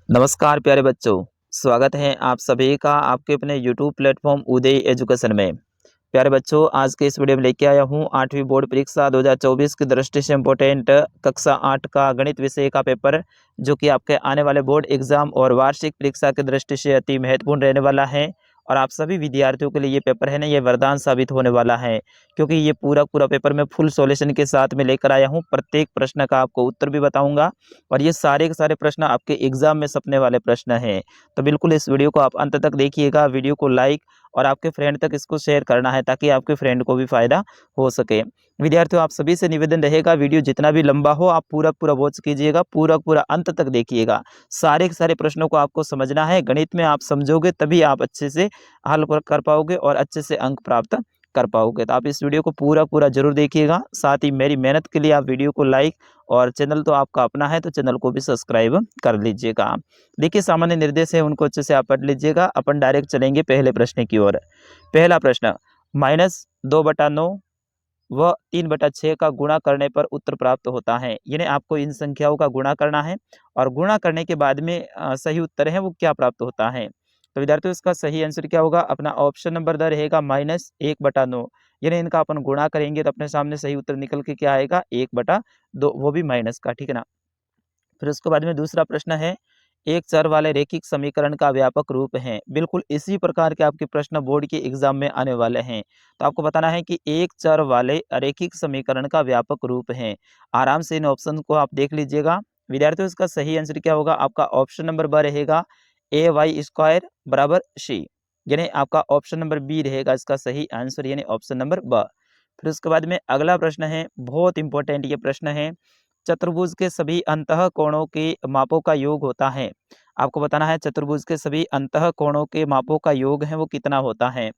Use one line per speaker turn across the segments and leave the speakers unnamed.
नमस्कार प्यारे बच्चों, स्वागत है आप सभी का आपके अपने YouTube प्लेटफॉर्म उदय एजुकेशन में। प्यारे बच्चों, आज के इस वीडियो में लेके आया हूँ 8वीं बोर्ड परीक्षा 2024 की दृष्टि से इम्पोर्टेंट कक्षा 8 का गणित विषय का पेपर, जो कि आपके आने वाले बोर्ड एग्जाम और वार्षिक परीक्षा की दृष्टि से अति महत्वपूर्ण रहने वाला है। और आप सभी विद्यार्थियों के लिए ये पेपर है ना, ये वरदान साबित होने वाला है, क्योंकि ये पूरा पेपर मैं फुल सॉल्यूशन के साथ में लेकर आया हूँ। प्रत्येक प्रश्न का आपको उत्तर भी बताऊंगा और ये सारे के सारे प्रश्न आपके एग्जाम में सपने वाले प्रश्न हैं। तो बिल्कुल इस वीडियो को आप अंत तक देखिएगा, वीडियो को लाइक और आपके फ्रेंड तक इसको शेयर करना है, ताकि आपके फ्रेंड को भी फायदा हो सके। विद्यार्थियों, आप सभी से निवेदन रहेगा, वीडियो जितना भी लंबा हो आप पूरा वॉच कीजिएगा, पूरा अंत तक देखिएगा। सारे के सारे प्रश्नों को आपको समझना है। गणित में आप समझोगे तभी आप अच्छे से हल कर पाओगे और अच्छे से अंक प्राप्त कर पाओगे। तो आप इस वीडियो को पूरा जरूर देखिएगा। साथ ही मेरी मेहनत के लिए आप वीडियो को लाइक और चैनल तो आपका अपना है, तो चैनल को भी सब्सक्राइब कर लीजिएगा। देखिए, सामान्य निर्देश है, उनको अच्छे से आप पढ़ लीजिएगा। अपन डायरेक्ट चलेंगे पहले प्रश्न की ओर। पहला प्रश्न, -2/9 व 3/6 का गुणा करने पर उत्तर प्राप्त होता है। यानी आपको इन संख्याओं का गुणा करना है और गुणा करने के बाद में सही उत्तर है वो क्या प्राप्त होता है। तो विद्यार्थियों, इसका सही आंसर क्या होगा? अपना ऑप्शन नंबर द रहेगा -1/9। यानी इनका अपन गुणा करेंगे तो अपने सामने सही उत्तर निकल के क्या आएगा? 1/2, वो भी माइनस का, ठीक है ना। फिर उसके बाद में दूसरा प्रश्न है, एक चर वाले रैखिक समीकरण का व्यापक रूप है। बिल्कुल इसी प्रकार के आपके प्रश्न बोर्ड के एग्जाम में आने वाले हैं। तो आपको बताना है कि एक चर वाले रैखिक समीकरण का व्यापक रूप है। आराम से इन ऑप्शन को आप देख लीजिएगा। विद्यार्थियों, इसका सही आंसर क्या होगा? आपका ऑप्शन नंबर ब रहेगा ay² = c। यानी आपका ऑप्शन नंबर बी रहेगा इसका सही आंसर, यानी ऑप्शन नंबर ब। फिर उसके बाद में अगला प्रश्न है, बहुत इंपॉर्टेंट ये प्रश्न है। चतुर्भुज के सभी अंतः कोणों के मापों का योग होता है। आपको बताना है चतुर्भुज के सभी अंतः कोणों के मापों का योग है वो कितना होता है।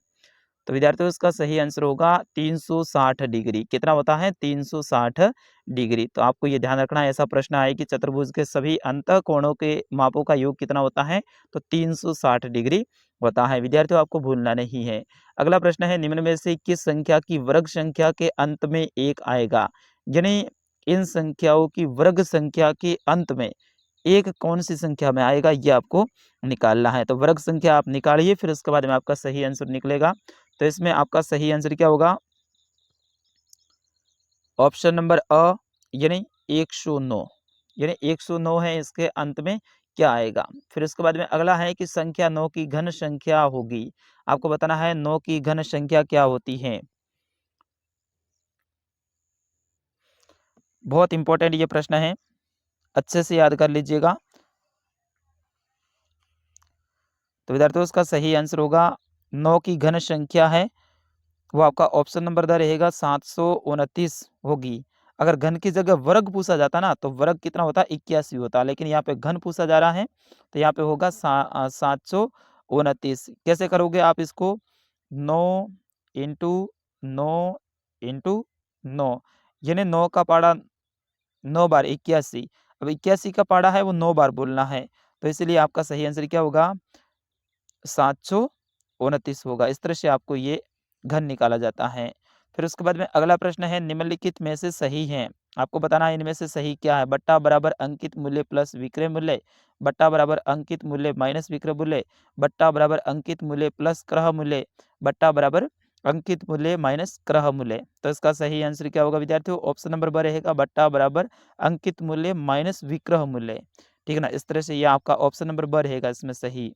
तो विद्यार्थियों, इसका सही आंसर होगा 360 डिग्री। कितना होता है? 360 डिग्री। तो आपको ये ध्यान रखना है, ऐसा प्रश्न आए कि चतुर्भुज के सभी अंतः कोणों के मापों का योग कितना होता है, तो 360 डिग्री होता है। विद्यार्थियों, आपको भूलना नहीं है। अगला प्रश्न है, निम्न में से किस संख्या की वर्ग संख्या के अंत में 1 आएगा। यानी इन संख्याओं की वर्ग संख्या के अंत में एक कौन सी संख्या में आएगा, ये आपको निकालना है। तो वर्ग संख्या आप निकालिए, फिर उसके बाद में आपका सही आंसर निकलेगा। तो इसमें आपका सही आंसर क्या होगा? ऑप्शन नंबर अ, यानी 109। यानी 109 है, इसके अंत में क्या आएगा। फिर उसके बाद में अगला है कि संख्या 9 की घन संख्या होगी। आपको बताना है 9 की घन संख्या क्या होती है। बहुत इंपॉर्टेंट ये प्रश्न है, अच्छे से याद कर लीजिएगा। तो विद्यार्थियों, इसका सही आंसर होगा 9 की घन संख्या है वो आपका ऑप्शन नंबर द रहेगा 729 होगी। अगर घन की जगह वर्ग पूछा जाता ना, तो वर्ग कितना होता? 81 होता। लेकिन यहाँ पे घन पूछा जा रहा है, तो यहाँ पे होगा 729। कैसे करोगे आप इसको? 9 × 9 × 9, यानी 9 का पाड़ा 9 बार 81। अब 81 का पाड़ा है वो 9 बार बोलना है, तो इसलिए आपका सही आंसर क्या होगा? 729 होगा। इस तरह से आपको ये घन निकाला जाता है। फिर उसके बाद में अगला प्रश्न है, निम्नलिखित में से सही है। आपको बताना है इनमें से सही क्या है। बट्टा बराबर अंकित मूल्य प्लस विक्रय मूल्य, बट्टा बराबर अंकित मूल्य माइनस विक्रय मूल्य, बट्टा बराबर अंकित मूल्य प्लस क्रय मूल्य, बट्टा बराबर अंकित मूल्य माइनस क्रय मूल्य। तो इसका सही आंसर क्या होगा विद्यार्थियों? ऑप्शन नंबर ब रहेगा बट्टा बराबर अंकित मूल्य माइनस विक्रय मूल्य। ठीक है ना, इस तरह से ये आपका ऑप्शन नंबर ब रहेगा इसमें सही।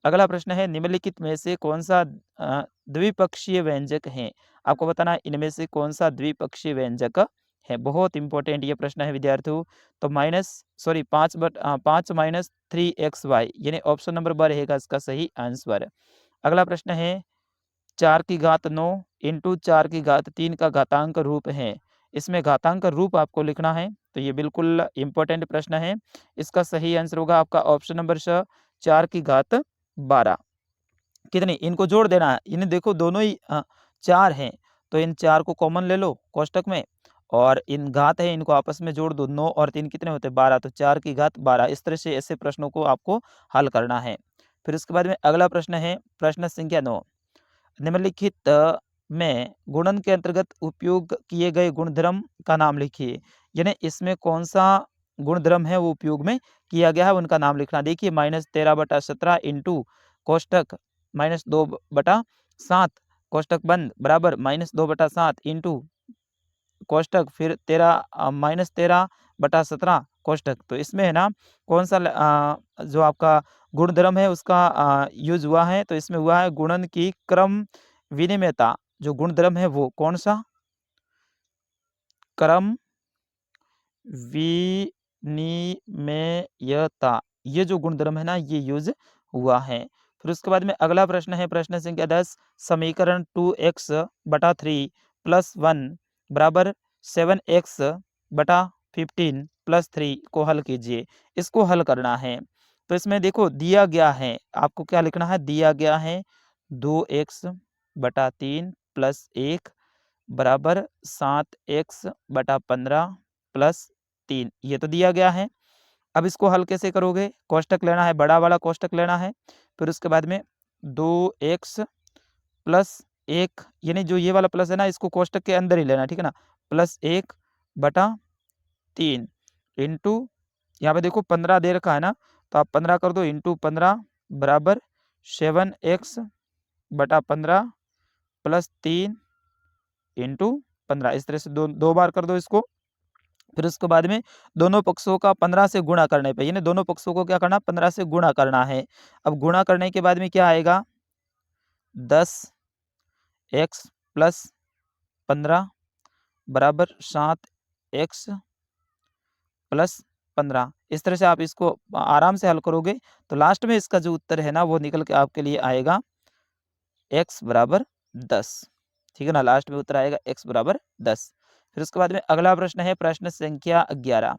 अगला प्रश्न है, निम्नलिखित में से कौन सा द्विपक्षीय व्यंजक है। आपको बताना है इनमें से कौन सा द्विपक्षीय व्यंजक है। बहुत इंपॉर्टेंट ये प्रश्न है विद्यार्थियों। तो 5 - 3xy, यानी ऑप्शन नंबर ब रहेगा इसका सही आंसर। अगला प्रश्न है, 4⁻9 × 4⁻3 का घातांक रूप है। इसमें घातांक रूप आपको लिखना है, तो ये बिल्कुल इंपॉर्टेंट प्रश्न है। इसका सही आंसर होगा आपका ऑप्शन नंबर स 4⁻12। कितनी? इनको जोड़ देना है। इन्हें देखो, दोनों ही 4 हैं, तो इन 4 को कॉमन ले लो कोष्टक में, और इन घात है इनको आपस में जोड़ दो। 9 और 3 कितने होते हैं? 12। तो 4⁻12। इस तरह से ऐसे प्रश्नों को आपको हल करना है। फिर उसके बाद में अगला प्रश्न है, प्रश्न संख्या 9। निम्नलिखित में गुणन के अंतर्गत उपयोग किए गए गुणधर्म का नाम लिखिए। यानी इसमें कौन सा गुणधर्म है वो उपयोग में किया गया है, उनका नाम लिखना। देखिए -13/17 इंटू कोष्टक -2/7 कोष्टक बंद बराबर -2/7 इंटू कोष्टक फिर 13/17 कोष्टक। तो इसमें है ना कौन सा जो आपका गुणधर्म है उसका यूज हुआ है, तो इसमें हुआ है गुणन की क्रम विनिमयता। जो गुणधर्म है वो कौन सा, क्रम विनिमेयता, ये जो गुणधर्म है ना ये यूज हुआ है। फिर उसके बाद में अगला प्रश्न है प्रश्न संख्या 10, समीकरण 2x/3 + 1 बराबर 7x/15 + 3 को हल कीजिए। इसको हल करना है तो इसमें देखो दिया गया है, आपको क्या लिखना है, दिया गया है 2x/3 + 1 बराबर 7x/15 + 3, ये तो दिया गया है। अब इसको हल कैसे करोगे, कोष्टक लेना है, बड़ा वाला कोष्टक लेना है। फिर उसके बाद में 2x + 1 यानी जो ये वाला प्लस है ना इसको कोष्टक के अंदर ही लेना है, ठीक है ना, +1/3 इंटू यहाँ पे देखो 15 दे रखा है ना, तो आप 15 कर दो इंटू 15 बराबर 7x/15 + 3 इंटू 15, इस तरह से दो बार कर दो इसको। फिर उसके बाद में दोनों पक्षों का 15 से गुणा करने पे, यानी दोनों पक्षों को क्या करना, 15 से गुणा करना है। अब गुणा करने के बाद में क्या आएगा, 10x + 15 बराबर 7x + 15। इस तरह से आप इसको आराम से हल करोगे तो लास्ट में इसका जो उत्तर है ना वो निकल के आपके लिए आएगा x बराबर 10, ठीक है ना, लास्ट में उत्तर आएगा x बराबर 10। फिर उसके बाद में अगला प्रश्न है प्रश्न संख्या 11,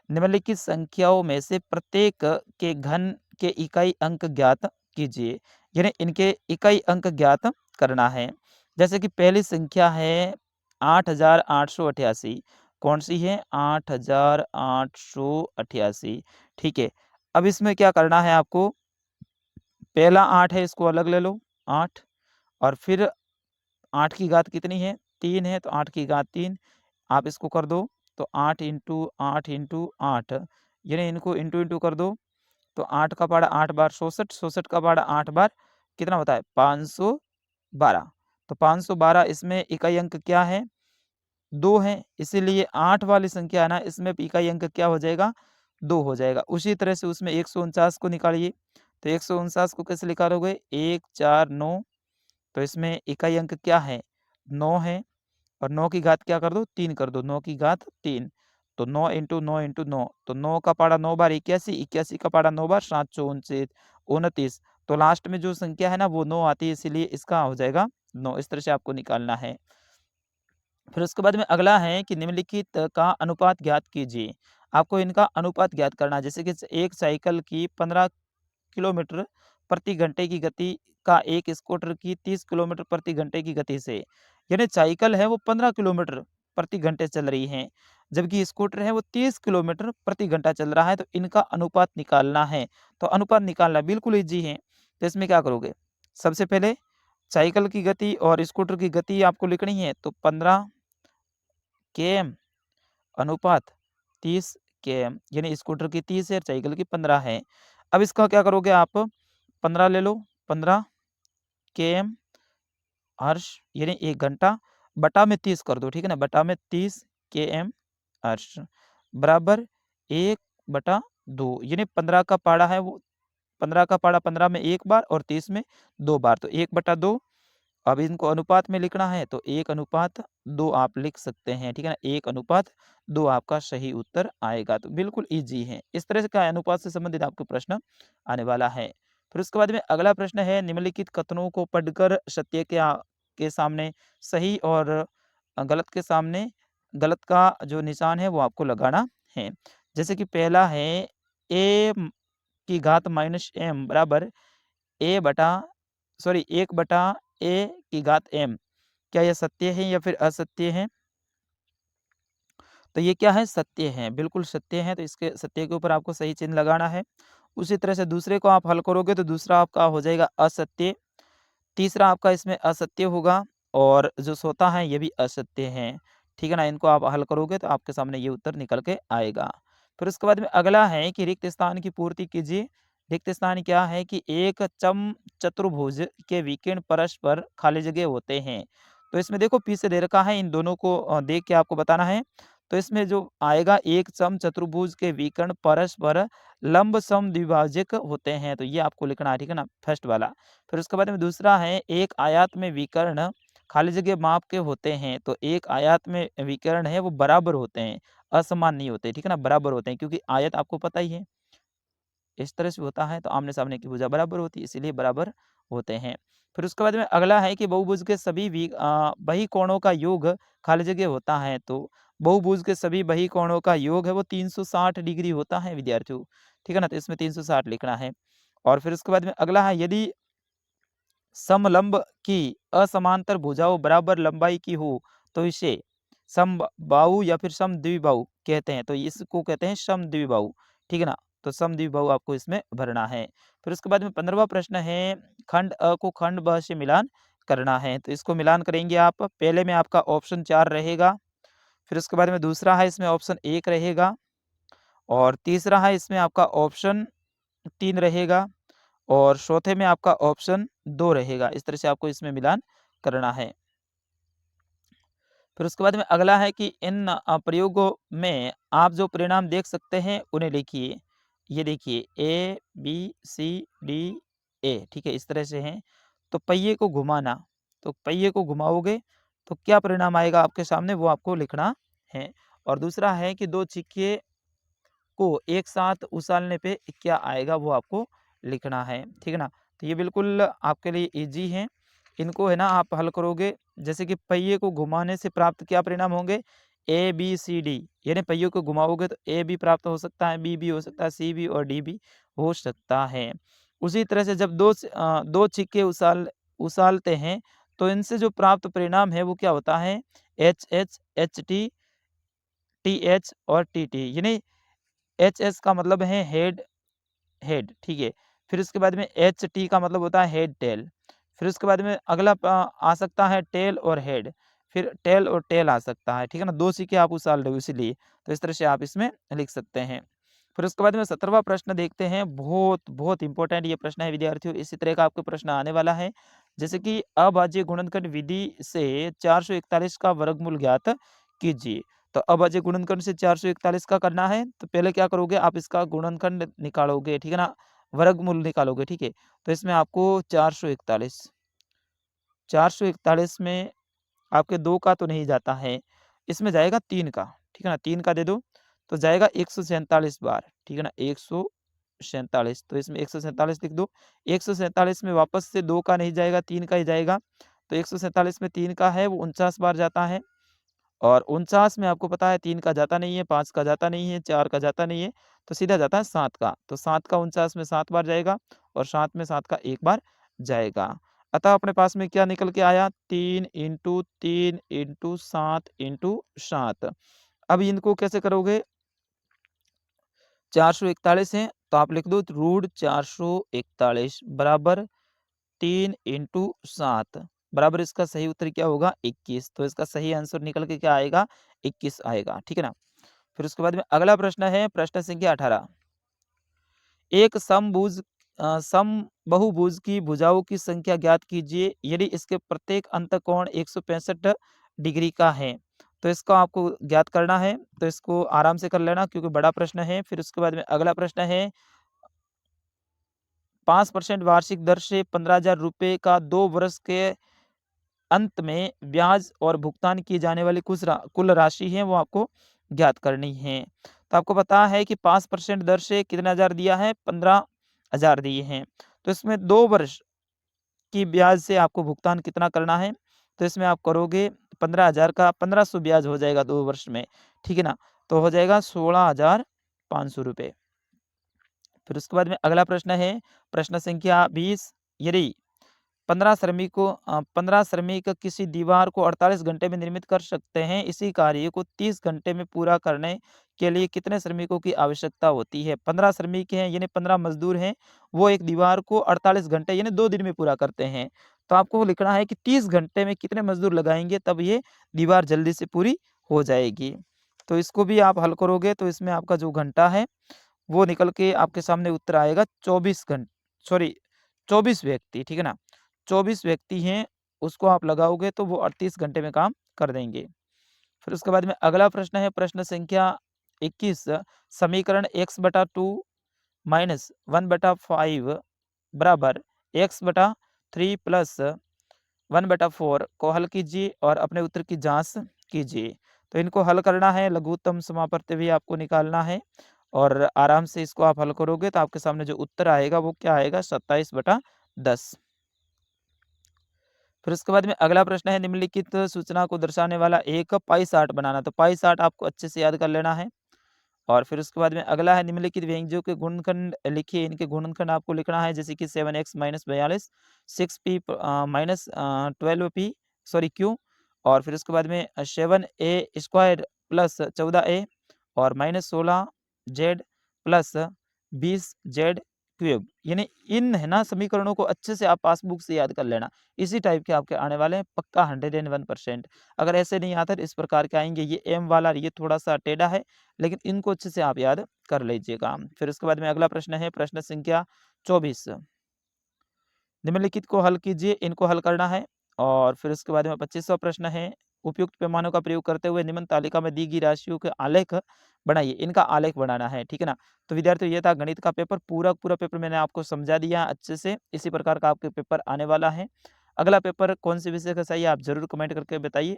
निम्नलिखित संख्याओं में से प्रत्येक के घन के इकाई अंक ज्ञात कीजिए, यानी इनके इकाई अंक ज्ञात करना है। जैसे कि पहली संख्या है 8888, कौन सी है, 8888, ठीक है। अब इसमें क्या करना है आपको, पहला 8 है इसको अलग ले लो 8, और फिर 8 की घात कितनी है, 3 है, तो 8 की घात 3 आप इसको कर दो, तो 8 इंटू 8 इंटू 8, यानी इनको इंटू इंटू कर दो, तो 8 का पाड़ा 8 बार 66, 66 का पाड़ा 8 बार कितना होता है 512, तो 512 इसमें इकाई अंक क्या है, 2 है, इसीलिए 8 वाली संख्या है ना इसमें इकाई अंक क्या हो जाएगा, 2 हो जाएगा। उसी तरह से उसमें 149 को निकालिए, तो 149 को कैसे निकालोगे, 1 4 9, तो इसमें इकाई अंक क्या है, 9 है, और 9 की घात क्या कर दो, 3 कर दो, 9 की घात 3, तो 9 इंटू 9 इंटू 9, तो 9 का पाड़ा 9 बार 81, 81 का पाड़ा 9 बार 7 चौन से 29, तो लास्ट में जो संख्या है ना वो 9 आती है, इसीलिए इसका हो जाएगा 9। इस तरह से आपको निकालना है। फिर उसके बाद में अगला है कि निम्नलिखित का अनुपात ज्ञात कीजिए। आपको इनका अनुपात ज्ञात करना है, जैसे कि एक साइकिल की 15 किलोमीटर प्रति घंटे की गति का एक स्कूटर की 30 किलोमीटर प्रति घंटे की गति से, यानी साइकिल है वो 15 किलोमीटर प्रति घंटे चल रही है, जबकि स्कूटर है वो 30 किलोमीटर प्रति घंटा चल रहा है, तो इनका अनुपात निकालना है। तो अनुपात निकालना बिल्कुल ईजी है, तो इसमें क्या करोगे, सबसे पहले साइकिल की गति और स्कूटर की गति आपको लिखनी है, तो 15 km अनुपात 30 km, यानी स्कूटर की 30 है, साइकिल की 15 है। अब इसका क्या करोगे आप, 15 ले लो, 15 km हर्ष यानी 1 घंटा बटा में 30 कर दो, ठीक है ना, बटा में 30 km हर्ष बराबर 1/2, यानी 15 का पाड़ा है वो 15 का पाड़ा 15 में 1 बार और 30 में 2 बार, तो 1/2। अब इनको अनुपात में लिखना है तो 1/2 आप लिख सकते हैं, ठीक है ना, 1/2 आपका सही उत्तर आएगा। तो बिल्कुल ईजी है, इस तरह से का अनुपात से संबंधित आपको प्रश्न आने वाला है। फिर उसके बाद में अगला प्रश्न है, निम्नलिखित कथनों को पढ़कर सत्य के सामने सही और गलत के सामने गलत का जो निशान है वो आपको लगाना है। जैसे कि पहला है ए की घात -m बराबर ए बटा सॉरी 1/a की घात m, क्या यह सत्य है या फिर असत्य है, तो ये क्या है, सत्य है, बिल्कुल सत्य है, तो इसके सत्य के ऊपर आपको सही चिन्ह लगाना है। उसी तरह से दूसरे को आप हल करोगे तो दूसरा आपका हो जाएगा असत्य, तीसरा आपका इसमें असत्य होगा, और जो सोता है ये भी असत्य है, ठीक है ना, इनको आप हल करोगे तो आपके सामने ये उत्तर निकल के आएगा। फिर उसके बाद में अगला है कि रिक्त स्थान की पूर्ति कीजिए। रिक्त स्थान क्या है कि एक चतुर्भुज के विकर्ण परस्पर खाली जगह होते हैं। तो इसमें देखो पीछे दे रखा है, इन दोनों को देख के आपको बताना है। तो इसमें जो आएगा, एक चतुर्भुज के विकर्ण परस्पर लंब समद्विभाजक होते हैं, तो ये आपको लिखना है, ठीक है ना, फर्स्ट वाला। फिर उसके बाद में दूसरा है, एक आयत में विकर्ण खाली जगह माप के होते हैं। तो एक आयत में विकर्ण है वो बराबर होते हैं, असमान नहीं होते, ठीक है ना, बराबर होते हैं, क्योंकि आयत आपको पता ही है इस तरह से होता है, तो आमने सामने की भुजा बराबर होती है, इसीलिए बराबर होते हैं। फिर उसके बाद में अगला है कि बहुभुज के सभी बहिकोणों का योग खाली जगह होता है। तो बहुभुज के सभी बहिकोणों का योग है वो 360 डिग्री होता है विद्यार्थियों, ठीक है ना, तो इसमें 360 लिखना है। और फिर उसके बाद में अगला है, यदि समलंब की असमांतर भुजाओं बराबर लंबाई की हो तो इसे समबाहु या फिर समद्विबाहु कहते हैं। तो इसको कहते हैं समद्विबाहु, ठीक है ना, तो समद्विबाहु आपको इसमें भरना है। फिर उसके बाद में 15वां प्रश्न है, खंड अ को खंड ब से मिलान करना है। तो इसको मिलान करेंगे आप, पहले में आपका ऑप्शन 4 रहेगा, फिर उसके बाद में दूसरा है इसमें ऑप्शन 1 रहेगा, और तीसरा है इसमें आपका ऑप्शन 3 रहेगा, और चौथे में आपका ऑप्शन 2 रहेगा। इस तरह से आपको इसमें मिलान करना है। फिर उसके बाद में अगला है कि इन प्रयोगों में आप जो परिणाम देख सकते हैं उन्हें लिखिए। ये देखिए A B C D A, ठीक है, इस तरह से हैं। तो पहिए को घुमाना, तो पहिए को घुमाओगे तो क्या परिणाम आएगा आपके सामने, वो आपको लिखना है। और दूसरा है कि दो सिक्के को एक साथ उछालने पे क्या आएगा, वो आपको लिखना है, ठीक है ना। तो ये बिल्कुल आपके लिए इजी है, इनको है ना आप हल करोगे। जैसे कि पहिए को घुमाने से प्राप्त क्या परिणाम होंगे, ए बी सी डी, यानी पहिए को घुमाओगे तो ए भी प्राप्त हो सकता है, बी भी हो सकता है, सी भी और डी भी हो सकता है। उसी तरह से जब दो छिक्के उछालते हैं तो इनसे जो प्राप्त परिणाम है वो क्या होता है, H H, H T, T H और टी टी, यानी एच एस का मतलब है हेड, हेड, ठीक है। फिर उसके बाद में एच टी का मतलब होता है हेड टेल। फिर उसके बाद में अगला आ सकता है टेल और हेड, फिर टेल और टेल आ सकता है, ठीक है ना, दो सिक्के आप उछाल रहे हो इसीलिए, तो इस तरह से आप इसमें लिख सकते हैं। फिर उसके बाद में 17वां प्रश्न देखते हैं, बहुत बहुत इंपॉर्टेंट ये प्रश्न है विद्यार्थियों, इसी तरह का आपके प्रश्न आने वाला है। जैसे कि अभाज्य गुणनखंड विधि से 441 का वर्गमूल ज्ञात कीजिए। तो अभाज्य गुणनखंड से 441 का करना है, तो पहले क्या करोगे, आप इसका गुणनखंड निकालोगे, ठीक है ना, वर्गमूल निकालोगे, ठीक है। तो इसमें आपको 441 में आपके 2 का तो नहीं जाता है, इसमें जाएगा 3 का, ठीक है ना, 3 का दे दो तो जाएगा 147 बार, ठीक है ना, 147, तो इसमें 147 लिख दो। 147 में वापस से 2 का नहीं जाएगा, 3 का ही जाएगा, तो 147 में 3 का है वो 49 बार जाता है, और 49 में आपको पता है 3 का जाता नहीं है, 5 का जाता नहीं है, 4 का जाता नहीं है, तो सीधा जाता है 7 का। तो 7 का 49 में 7 बार जाएगा, और 7 में 7 का 1 बार जाएगा। अतः अपने पास में क्या निकल के आया, 3 इंटू 3 इंटू 7 इंटू 7। अब इनको कैसे करोगे, 441 है तो आप लिख दो रूट 441 बराबर 3 इंटू 7 बराबर, इसका सही उत्तर क्या होगा, 21। तो इसका सही आंसर निकल के क्या आएगा, 21 आएगा, ठीक है ना। फिर उसके बाद में अगला प्रश्न है, प्रश्न संख्या 18, एक समबहुभुज की भुजाओं की संख्या ज्ञात कीजिए यदि इसके प्रत्येक अंतःकोण 165 डिग्री का है। तो इसको आपको ज्ञात करना है, तो इसको आराम से कर लेना क्योंकि बड़ा प्रश्न है। फिर उसके बाद में अगला प्रश्न है, 5% वार्षिक दर से 15,000 रुपये का 2 वर्ष के अंत में ब्याज और भुगतान की जाने वाली कुल राशि है वो आपको ज्ञात करनी है। तो आपको पता है कि 5% दर से कितने हजार दिया है, 15,000 दिए हैं। तो इसमें 2 वर्ष की ब्याज से आपको भुगतान कितना करना है, तो इसमें आप करोगे 15,000 का 1500 ब्याज हो जाएगा 2 वर्ष में, ठीक है ना, तो हो जाएगा 16,500 रुपये। फिर उसके बाद में अगला प्रश्न है, प्रश्न संख्या 20, यदि 15 श्रमिक किसी दीवार को 48 घंटे में निर्मित कर सकते हैं, इसी कार्य को 30 घंटे में पूरा करने के लिए कितने श्रमिकों की आवश्यकता होती है। 15 श्रमिक हैं यानी 15 मजदूर हैं, वो एक दीवार को 48 घंटे यानी 2 दिन में पूरा करते हैं। तो आपको लिखना है कि 30 घंटे में कितने मजदूर लगाएंगे तब ये दीवार जल्दी से पूरी हो जाएगी। तो इसको भी आप हल करोगे तो इसमें आपका जो घंटा है वो निकल के आपके सामने उत्तर आएगा 24 व्यक्ति, ठीक है ना? 24 व्यक्ति हैं, उसको आप लगाओगे तो वो 38 घंटे में काम कर देंगे। फिर उसके बाद में अगला प्रश्न है प्रश्न संख्या 21, समीकरण x/2 माइनस 1/5 बराबर x/3 प्लस 1/4 को हल कीजिए और अपने उत्तर की जांच कीजिए। तो इनको हल करना है, लघुत्तम समापत्ति भी आपको निकालना है और आराम से इसको आप हल करोगे तो आपके सामने जो उत्तर आएगा वो क्या आएगा 27/10। फिर उसके बाद में अगला प्रश्न है निम्नलिखित सूचना को दर्शाने वाला एक पाई चार्ट बनाना। तो पाई चार्ट आपको अच्छे से याद कर लेना है। और फिर उसके बाद में अगला है निम्नलिखित व्यंजकों के गुणनखंड लिखिए, इनके गुणनखंड आपको लिखना है जैसे कि 7x minus 42, 6p minus 12p sorry Q, और फिर उसके बाद में 7a² प्लस 14a और माइनस 16z प्लस 20z³ यानी इन है ना समीकरणों को अच्छे से आप पासबुक से याद कर लेना। इसी टाइप के आपके आने वाले हैं पक्का 101%। अगर ऐसे नहीं आता तो इस प्रकार के आएंगे। ये एम वाला ये थोड़ा सा टेढ़ा है, लेकिन इनको अच्छे से आप याद कर लीजिएगा। फिर उसके बाद में अगला प्रश्न है प्रश्न संख्या 24, निम्नलिखित को हल कीजिए, इनको हल करना है। और फिर उसके बाद में 25वां प्रश्न है उपयुक्त पैमानों का प्रयोग करते हुए निम्न तालिका में दी गई राशियों के आलेख बनाइए, इनका आलेख बनाना है, ठीक है ना। तो विद्यार्थियों ये था गणित का पेपर, पूरा पेपर मैंने आपको समझा दिया अच्छे से। इसी प्रकार का आपके पेपर आने वाला है। अगला पेपर कौन से विषय का चाहिए आप जरूर कमेंट करके बताइए।